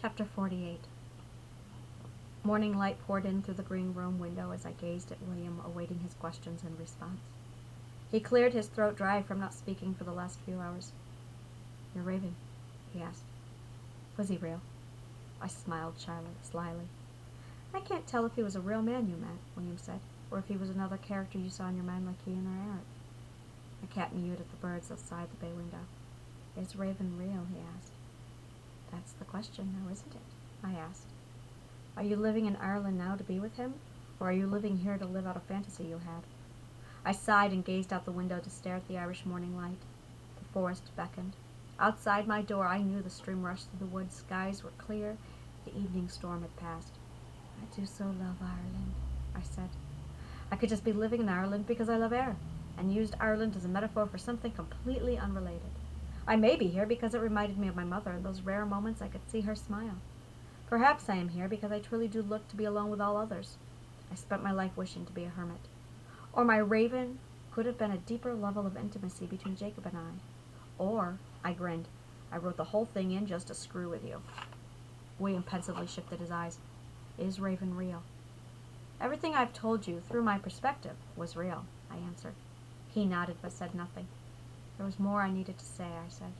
Chapter 48. Morning light poured in through the green room window as I gazed at William, awaiting his questions and response. He cleared his throat dry from not speaking for the last few hours. "You're raving," he asked. "Was he real?" I smiled slyly. "I can't tell if he was a real man you met," William said, "or if he was another character you saw in your mind like Ian or Eric." The cat mewed at the birds outside the bay window. "Is Raven real?" he asked. "That's the question now, isn't it?" I asked. "Are you living in Ireland now to be with him, or are you living here to live out a fantasy you had?" I sighed and gazed out the window to stare at the Irish morning light. The forest beckoned. Outside my door I knew the stream rushed through the woods, skies were clear, the evening storm had passed. "I do so love Ireland," I said. I could just be living in Ireland because I love air, and used Ireland as a metaphor for something completely unrelated. I may be here because it reminded me of my mother, and those rare moments I could see her smile. Perhaps I am here because I truly do look to be alone with all others. I spent my life wishing to be a hermit. Or my Raven could have been a deeper level of intimacy between Jacob and I. Or, I grinned, I wrote the whole thing in just to screw with you. William pensively shifted his eyes. "Is Raven real?" "Everything I've told you, through my perspective, was real," I answered. He nodded but said nothing. There was more I needed to say, I said.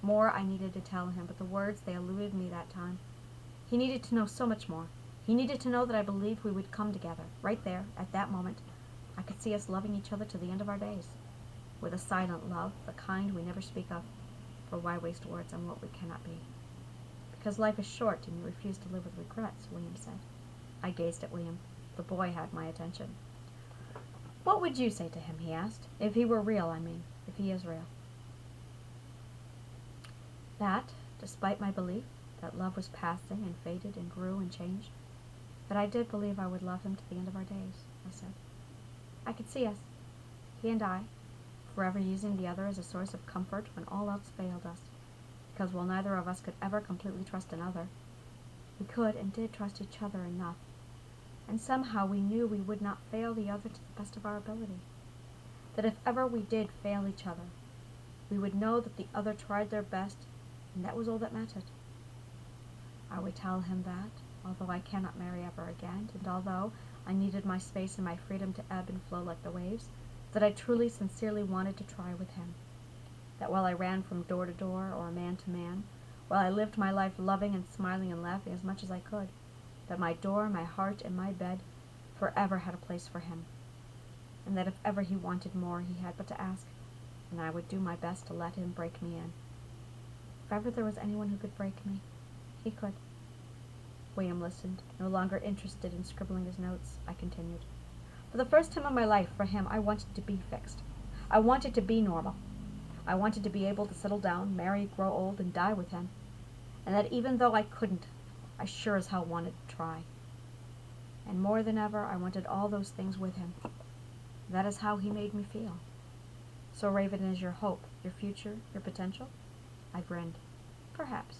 More I needed to tell him, but the words, they eluded me that time. He needed to know so much more. He needed to know that I believed we would come together, right there, at that moment. I could see us loving each other to the end of our days. With a silent love, the kind we never speak of, for why waste words on what we cannot be? "Because life is short and you refuse to live with regrets," William said. I gazed at William. The boy had my attention. "What would you say to him," he asked, "if he were real, I mean, if he is real?" "That, despite my belief that love was passing and faded and grew and changed, that I did believe I would love him to the end of our days," I said. I could see us, he and I, forever using the other as a source of comfort when all else failed us, because while neither of us could ever completely trust another, we could and did trust each other enough, and somehow we knew we would not fail the other to the best of our ability, that if ever we did fail each other, we would know that the other tried their best, and that was all that mattered. I would tell him that, although I cannot marry ever again, and although I needed my space and my freedom to ebb and flow like the waves, that I truly, sincerely wanted to try with him. That while I ran from door to door, or man to man, while I lived my life loving and smiling and laughing as much as I could, that my door, my heart, and my bed forever had a place for him, and that if ever he wanted more, he had but to ask, and I would do my best to let him break me in. If ever there was anyone who could break me, he could. William listened, no longer interested in scribbling his notes. I continued. For the first time in my life, for him, I wanted to be fixed. I wanted to be normal. I wanted to be able to settle down, marry, grow old, and die with him. And that even though I couldn't, I sure as hell wanted to try. And more than ever, I wanted all those things with him. That is how he made me feel. "So Raven is your hope, your future, your potential?" I grinned. "Perhaps."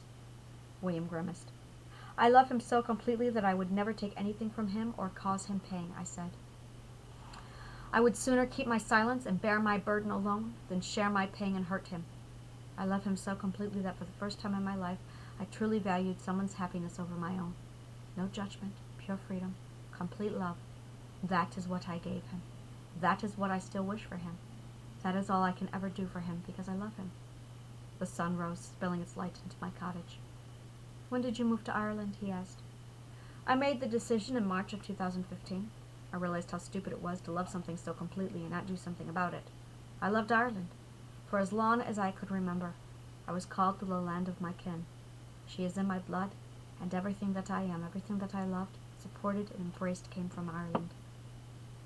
William grimaced. "I love him so completely that I would never take anything from him or cause him pain," I said. "I would sooner keep my silence and bear my burden alone than share my pain and hurt him. I love him so completely that for the first time in my life, I truly valued someone's happiness over my own. No judgment, pure freedom, complete love. That is what I gave him. That is what I still wish for him. That is all I can ever do for him because I love him." The sun rose, spilling its light into my cottage. "When did you move to Ireland?" he asked. "I made the decision in March of 2015. I realized how stupid it was to love something so completely and not do something about it. I loved Ireland. For as long as I could remember, I was called to the land of my kin. She is in my blood, and everything that I am, everything that I loved, supported, and embraced came from Ireland.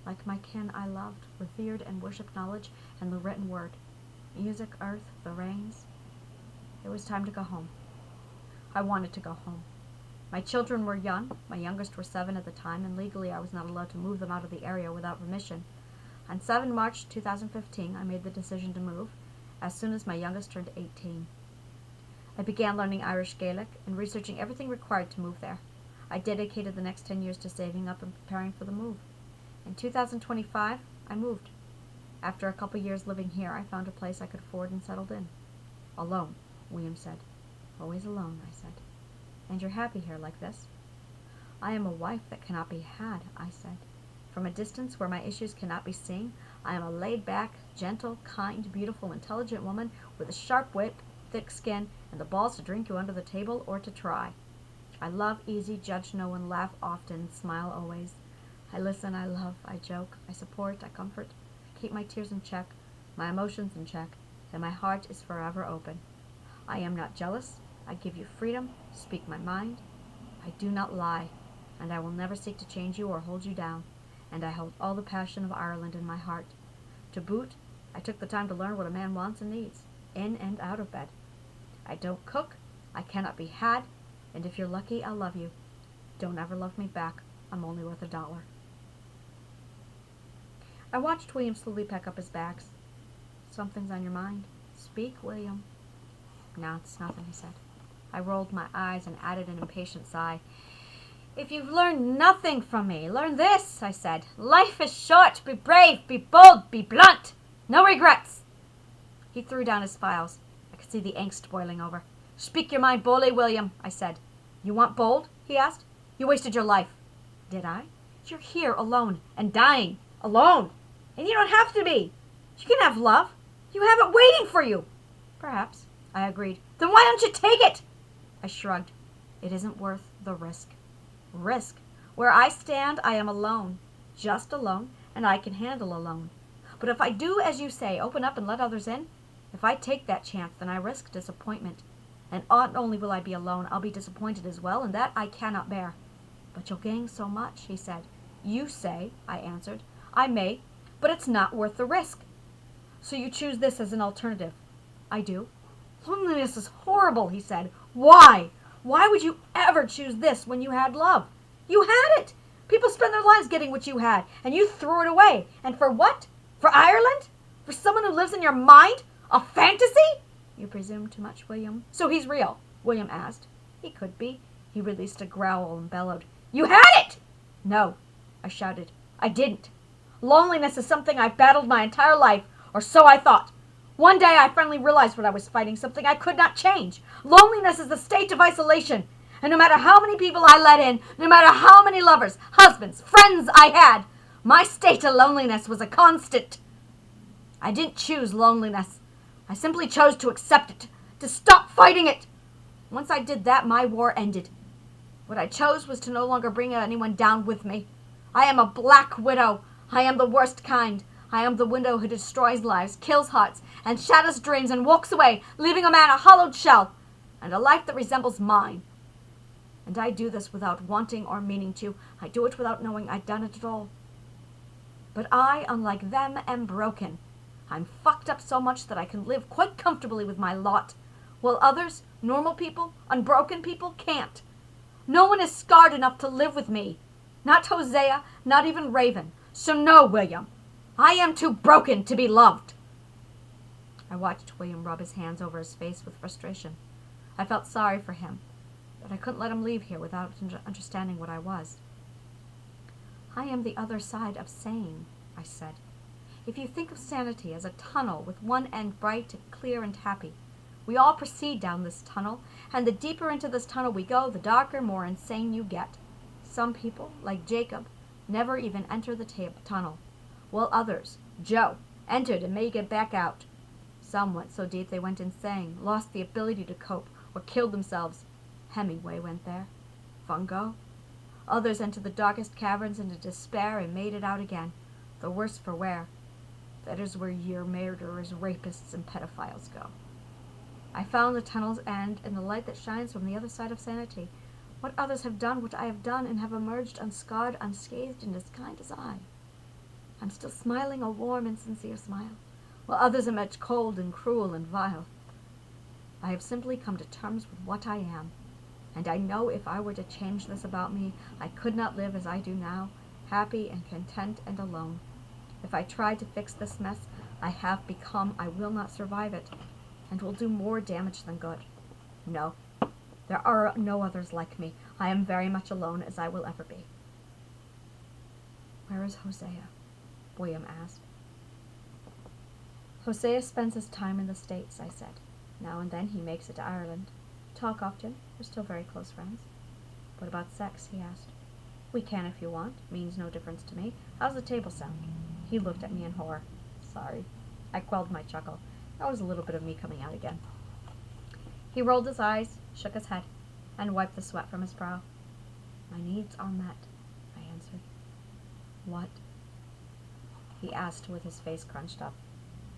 Like my kin, I loved, revered, and worshipped knowledge and the written word, music, earth, the rains. It was time to go home. I wanted to go home. My children were young. My youngest were 7 at the time, and legally I was not allowed to move them out of the area without permission. On 7 March 2015, I made the decision to move, as soon as my youngest turned 18. I began learning Irish Gaelic and researching everything required to move there. I dedicated the next 10 years to saving up and preparing for the move. In 2025, I moved. After a couple years living here, I found a place I could afford and settled in. "Alone," William said. "Always alone," I said. And you're happy here like this? I am a wife that cannot be had, I said. From a distance where my issues cannot be seen, I am a laid-back, gentle, kind, beautiful, intelligent woman with a sharp wit, thick skin, and the balls to drink you under the table or to try. I love easy, judge no one, laugh often, smile always. I listen, I love, I joke, I support, I comfort, I keep my tears in check, my emotions in check, and my heart is forever open. I am not jealous, I give you freedom, speak my mind. I do not lie, and I will never seek to change you or hold you down, and I hold all the passion of Ireland in my heart. To boot, I took the time to learn what a man wants and needs, in and out of bed. I don't cook, I cannot be had, and if you're lucky, I'll love you. Don't ever love me back, I'm only worth $1. I watched William slowly pack up his bags. Something's on your mind. Speak, William. No, it's nothing, he said. I rolled my eyes and added an impatient sigh. If you've learned nothing from me, learn this, I said. Life is short. Be brave, be bold, be blunt. No regrets. He threw down his files. I could see the angst boiling over. Speak your mind boldly, William, I said. You want bold? He asked. You wasted your life. Did I? You're here alone and dying. Alone. And you don't have to be. You can have love. You have it waiting for you. Perhaps, I agreed. Then why don't you take it? I shrugged. It isn't worth the risk. Risk? Where I stand, I am alone. Just alone, and I can handle alone. But if I do as you say, open up and let others in, if I take that chance, then I risk disappointment. And not only will I be alone, I'll be disappointed as well, and that I cannot bear. But you'll gain so much, he said. You say, I answered. I may, but it's not worth the risk. So you choose this as an alternative. I do. Loneliness is horrible, he said. Why? Why would you ever choose this when you had love? You had it. People spend their lives getting what you had, and you threw it away. And for what? For Ireland? For someone who lives in your mind? A fantasy? You presume too much, William. So he's real? William asked. He could be. He released a growl and bellowed. You had it! No, I shouted. I didn't. Loneliness is something I've battled my entire life, or so I thought. One day I finally realized what I was fighting, something I could not change. Loneliness is the state of isolation. And no matter how many people I let in, no matter how many lovers, husbands, friends I had, my state of loneliness was a constant. I didn't choose loneliness. I simply chose to accept it, to stop fighting it. Once I did that, my war ended. What I chose was to no longer bring anyone down with me. I am a black widow. I am the worst kind. I am the widow who destroys lives, kills hearts, and shatters dreams, and walks away, leaving a man a hollowed shell, and a life that resembles mine. And I do this without wanting or meaning to. I do it without knowing I'd done it at all. But I, unlike them, am broken. I'm fucked up so much that I can live quite comfortably with my lot, while others, normal people, unbroken people, can't. No one is scarred enough to live with me. Not Hosea, not even Raven. So no, William. I am too broken to be loved. I watched William rub his hands over his face with frustration. I felt sorry for him, but I couldn't let him leave here without understanding what I was. I am the other side of sane, I said. If you think of sanity as a tunnel with one end bright and clear and happy, we all proceed down this tunnel, and the deeper into this tunnel we go, the darker, more insane you get. Some people, like Jacob, never even enter the tunnel, while others, Joe, entered and made it back out. Some went so deep they went insane, lost the ability to cope, or killed themselves. Hemingway went there. Van Gogh. Others entered the darkest caverns into despair and made it out again, the worse for wear. That is where your murderers, rapists, and pedophiles go. I found the tunnel's end in the light that shines from the other side of sanity. What others have done, what I have done, and have emerged unscarred, unscathed, and as kind as I. I'm still smiling a warm and sincere smile, while others emerge cold and cruel and vile. I have simply come to terms with what I am, and I know if I were to change this about me, I could not live as I do now, happy and content and alone. If I try to fix this mess I have become, I will not survive it, and will do more damage than good. No, there are no others like me. I am very much alone, as I will ever be. Where is Hosea? William asked. Hosea spends his time in the States, I said. Now and then he makes it to Ireland. Talk often. We're still very close friends. What about sex? He asked. We can if you want. Means no difference to me. How's the table sound? He looked at me in horror. Sorry. I quelled my chuckle. That was a little bit of me coming out again. He rolled his eyes, shook his head, and wiped the sweat from his brow. My needs are met, I answered. What? He asked with his face crunched up.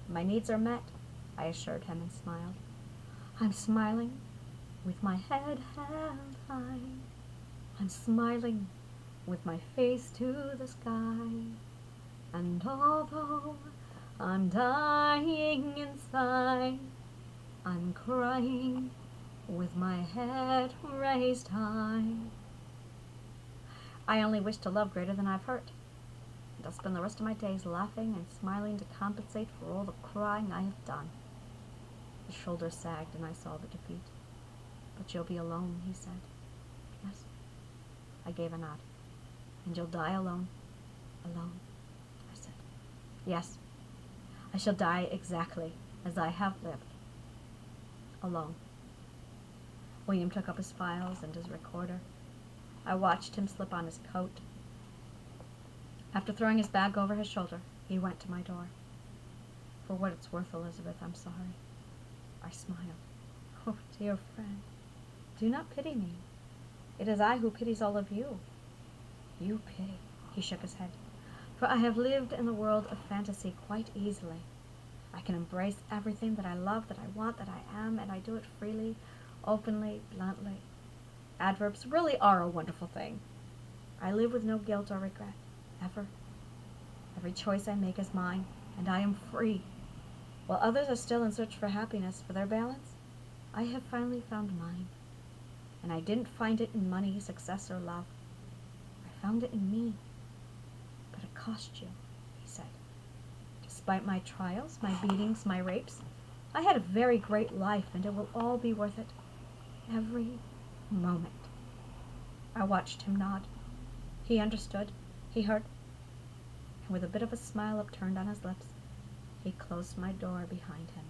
My needs are met, I assured him and smiled. I'm smiling with my head held high. I'm smiling with my face to the sky. And although I'm dying inside, I'm crying with my head raised high. I only wish to love greater than I've hurt, and I'll spend the rest of my days laughing and smiling to compensate for all the crying I have done. His shoulders sagged, and I saw the defeat. But you'll be alone, he said. Yes. I gave a nod. And you'll die alone. Alone, I said. Yes. I shall die exactly as I have lived. Alone. William took up his files and his recorder. I watched him slip on his coat. After throwing his bag over his shoulder, he went to my door. For what it's worth, Elizabeth, I'm sorry. I smiled. Oh, dear friend, do not pity me. It is I who pities all of you. You pity, he shook his head. For I have lived in the world of fantasy quite easily. I can embrace everything that I love, that I want, that I am, and I do it freely, openly, bluntly. Adverbs really are a wonderful thing. I live with no guilt or regret, ever. Every choice I make is mine, and I am free. While others are still in search for happiness, for their balance, I have finally found mine. And I didn't find it in money, success, or love. I found it in me. But it cost you, he said. Despite my trials, my beatings, my rapes, I had a very great life, and it will all be worth it. Every moment. I watched him nod. He understood. He heard. And with a bit of a smile upturned on his lips, he closed my door behind him.